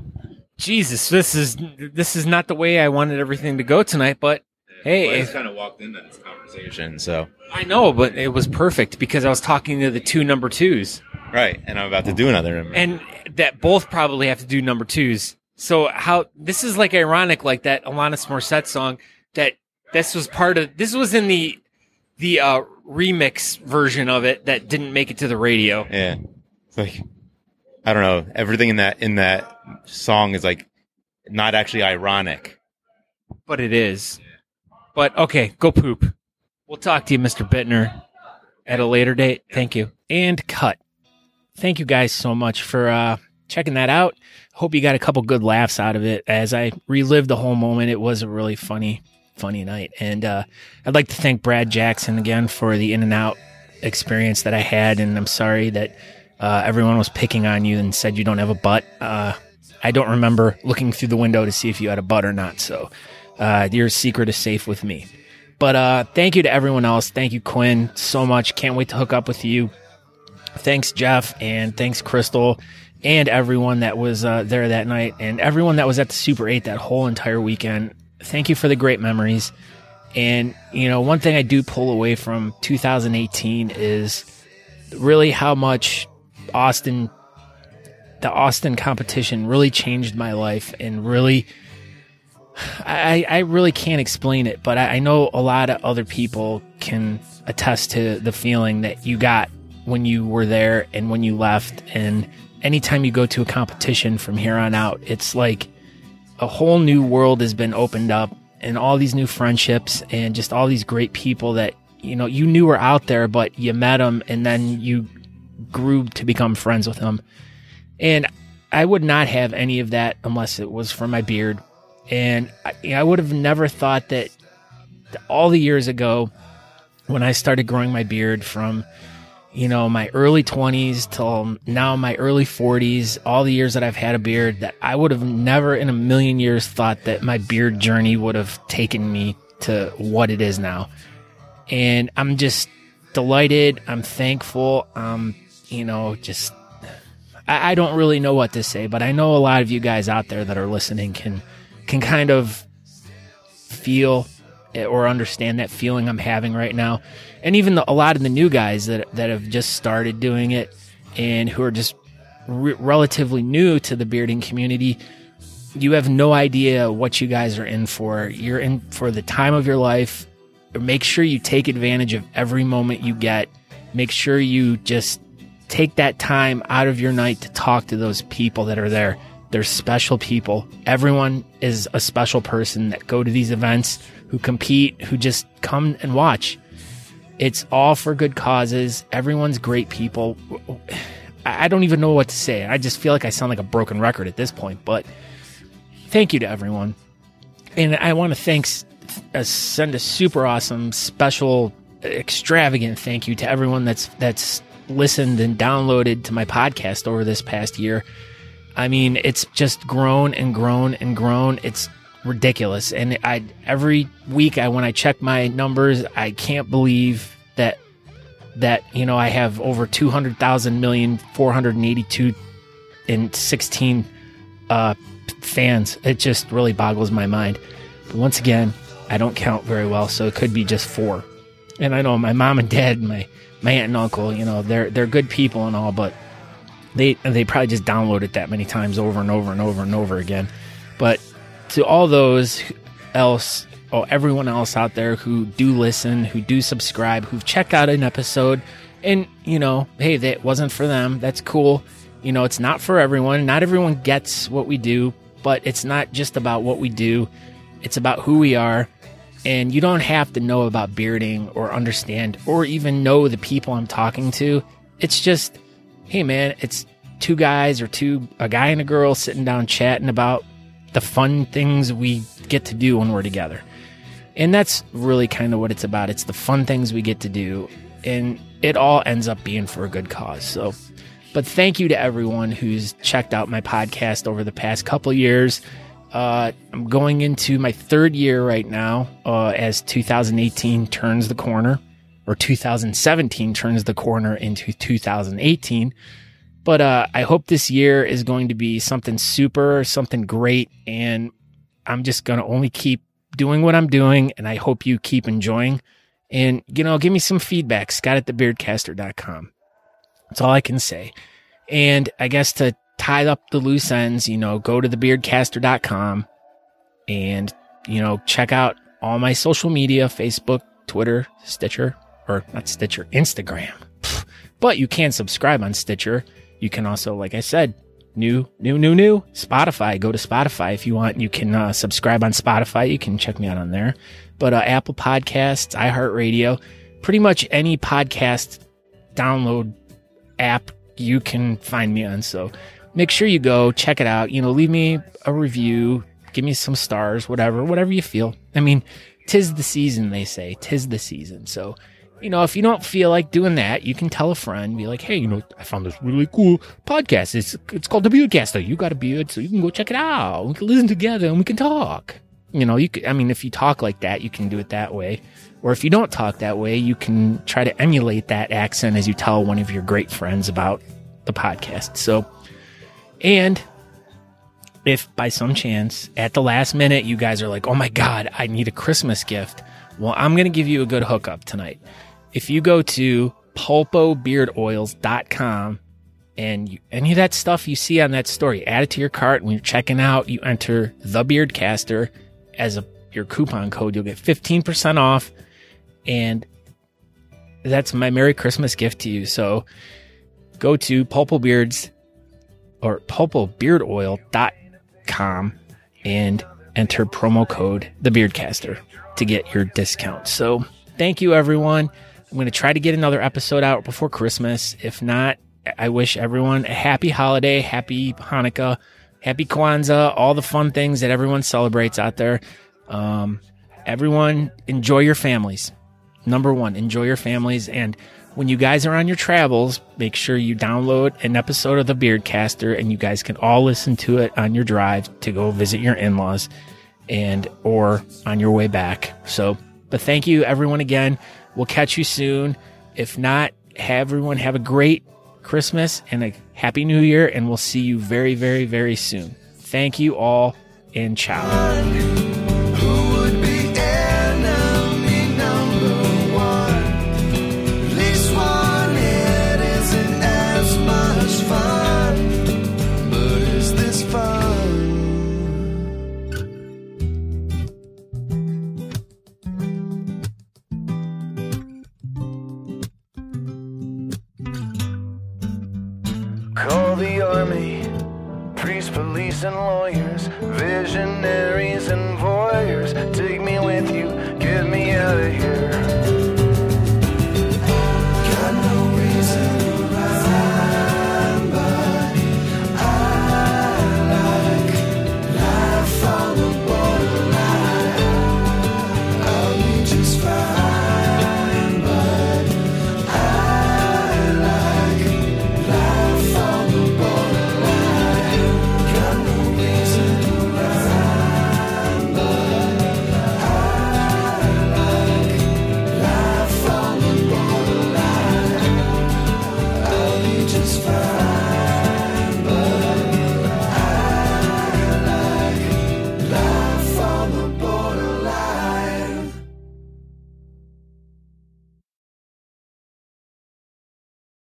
Speaker 1: Jesus, this is not the way I wanted everything to go tonight, but hey,
Speaker 5: I just kind of walked into this conversation, so.
Speaker 1: I know, but it was perfect because I was talking to the two number twos.
Speaker 5: Right, and I'm about to do another number.
Speaker 1: And that both probably have to do number twos. So this is like ironic, like that Alanis Morissette song that this was in the remix version of it that didn't make it to the radio.
Speaker 5: Yeah. It's like, I don't know, everything in that song is like not actually ironic.
Speaker 1: But it is. But okay, go poop. We'll talk to you, Mr. Bittner, at a later date. Thank you. And cut. Thank you guys so much for checking that out. Hope you got a couple good laughs out of it. As I relived the whole moment, it was a really funny night. And I'd like to thank Brad Jackson again for the In-N-Out experience that I had. And I'm sorry that everyone was picking on you and said you don't have a butt. I don't remember looking through the window to see if you had a butt or not. So your secret is safe with me. But thank you to everyone else. Thank you, Quinn, so much. Can't wait to hook up with you. Thanks, Jeff, and thanks, Crystal, and everyone that was there that night, and everyone that was at the Super 8 that whole entire weekend. Thank you for the great memories. And, one thing I do pull away from 2018 is really how much the Austin competition really changed my life, and really, I really can't explain it, but I know a lot of other people can attest to the feeling that you got when you were there and when you left. And anytime you go to a competition from here on out, it's like a whole new world has been opened up, and all these new friendships and just all these great people that, you knew were out there, but you met them and then you grew to become friends with them. And I would not have any of that unless it was for my beard. And I would have never thought that all the years ago when I started growing my beard from, my early 20s till now my early 40s, all the years that I've had a beard, that I would have never in a million years thought that my beard journey would have taken me to what it is now. And I'm just delighted. I'm thankful. I don't really know what to say, but I know a lot of you guys out there that are listening can kind of feel or understand that feeling I'm having right now. And even a lot of the new guys that have just started doing it and who are just relatively new to the bearding community, you have no idea what you guys are in for. You're in for the time of your life. Make sure you take advantage of every moment you get. Make sure you just take that time out of your night to talk to those people that are there. They're special people. Everyone is a special person that go to these events, who compete, who just come and watch. It's all for good causes. Everyone's great people. I don't even know what to say. I just feel like I sound like a broken record at this point, but thank you to everyone. And I want to send a super awesome, special, extravagant thank you to everyone that's listened and downloaded to my podcast over this past year. I mean, it's just grown and grown and grown. It's ridiculous. And every week when I check my numbers, I can't believe that I have over 200,482,16 fans. It just really boggles my mind. But once again, I don't count very well, so it could be just 4. And I know my mom and dad, my aunt and uncle, they're good people and all, but they probably just download it that many times over and over and over and over again. But to all everyone else out there who do listen, who do subscribe, who've checked out an episode And, you know, hey, that wasn't for them. That's cool. You know, it's not for everyone. Not everyone gets what we do, but it's not just about what we do. It's about who we are. And you don't have to know about bearding or understand or even know the people I'm talking to. It's just, hey, man, it's two guys or a guy and a girl sitting down chatting about the fun things we get to do when we're together. And that's really kind of what it's about. It's the fun things we get to do. And it all ends up being for a good cause. So, but thank you to everyone who's checked out my podcast over the past couple years. I'm going into my third year right now, as 2018 turns the corner, or 2017 turns the corner into 2018. But I hope this year is going to be something great, and I'm just going to only keep doing what I'm doing, and I hope you keep enjoying. And, you know, give me some feedback, Scott@thebeardcaster.com. That's all I can say. And I guess to tie up the loose ends, you know, go to thebeardcaster.com and, you know, check out all my social media, Facebook, Twitter, Stitcher, or not Stitcher, Instagram. But you can subscribe on Stitcher. You can also, like I said, new, Spotify. Go to Spotify if you want. You can subscribe on Spotify. You can check me out on there. But Apple Podcasts, iHeartRadio, pretty much any podcast download app you can find me on. So make sure you go check it out. You know, leave me a review, give me some stars, whatever you feel. I mean, 'tis the season, they say. 'Tis the season. So, you know, if you don't feel like doing that, you can tell a friend, be like, hey, you know, I found this really cool podcast. It's called The Beardcaster. You got a beard, so you can go check it out. We can listen together and we can talk. You know, if you talk like that, you can do it that way. Or if you don't talk that way, you can try to emulate that accent as you tell one of your great friends about the podcast. So, and if by some chance at the last minute you guys are like, oh my God, I need a Christmas gift. Well, I'm going to give you a good hookup tonight. If you go to pulpobeardoils.com and any of that stuff you see on that story, add it to your cart. When you're checking out, you enter The Beardcaster as your coupon code. You'll get 15% off. And that's my Merry Christmas gift to you. So go to pulpobeardoil.com and enter promo code The Beardcaster to get your discount. So thank you, everyone. I'm going to try to get another episode out before Christmas. If not, I wish everyone a happy holiday, happy Hanukkah, happy Kwanzaa, all the fun things that everyone celebrates out there. Everyone, enjoy your families. Number one, enjoy your families. And when you guys are on your travels, make sure you download an episode of The Beardcaster and you guys can all listen to it on your drive to go visit your in-laws or on your way back. So, but thank you everyone again. We'll catch you soon. If not, everyone have a great Christmas and a happy New Year, and we'll see you very, very, very soon. Thank you all, and ciao.
Speaker 6: Call the army, priests, police, and lawyers, visionaries and voyeurs. Take me with you, get me out of here.